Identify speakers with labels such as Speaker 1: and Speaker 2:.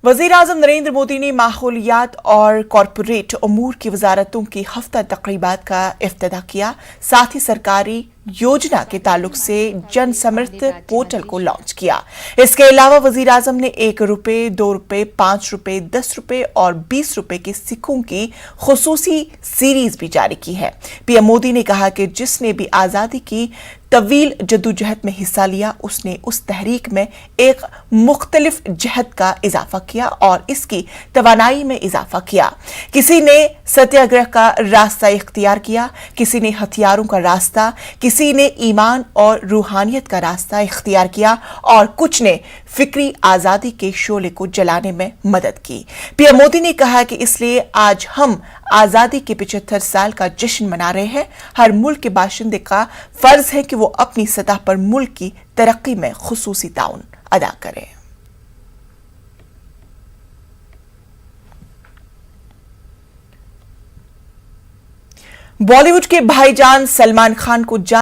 Speaker 1: वज़ीर-ए-आज़म नरेंद्र मोदी ने माहौलियात और कॉरपोरेट अमूर की वजारतों की हफ्ता तकरीबात का इफ्तिताह किया। साथ ही सरकारी योजना के ताल्लुक से जन समर्थ पोर्टल को लॉन्च किया। इसके अलावा वज़ीर-ए-आज़म ने 1 रुपए, 2 रुपए, 5 रुपए, 10 रुपए और 20 रुपए के सिक्कों की खुसूसी सीरीज भी जारी की है। पीएम मोदी ने कहा कि जिसने भी आजादी की तवील जद्दोजहद में हिस्सा लिया, उसने उस तहरीक में एक मुख्तलिफ जहद का इजाफा किया और इसकी तवानाई में इजाफा किया। किसी ने सत्याग्रह का रास्ता इख्तियार किया, किसी ने हथियारों का रास्ता, किसी ने ईमान और रूहानियत का रास्ता इख्तियार किया और कुछ ने फिक्री आजादी के शोले को जलाने में मदद की। पीएम मोदी ने कहा कि इसलिए आज हम आजादी के 75 साल का जश्न मना रहे हैं। हर मुल्क के बाशिंदे का फर्ज है कि वो अपनी सतह पर मुल्क की तरक्की में खुसूसी ताउन अदा करें। बॉलीवुड के भाईजान सलमान खान को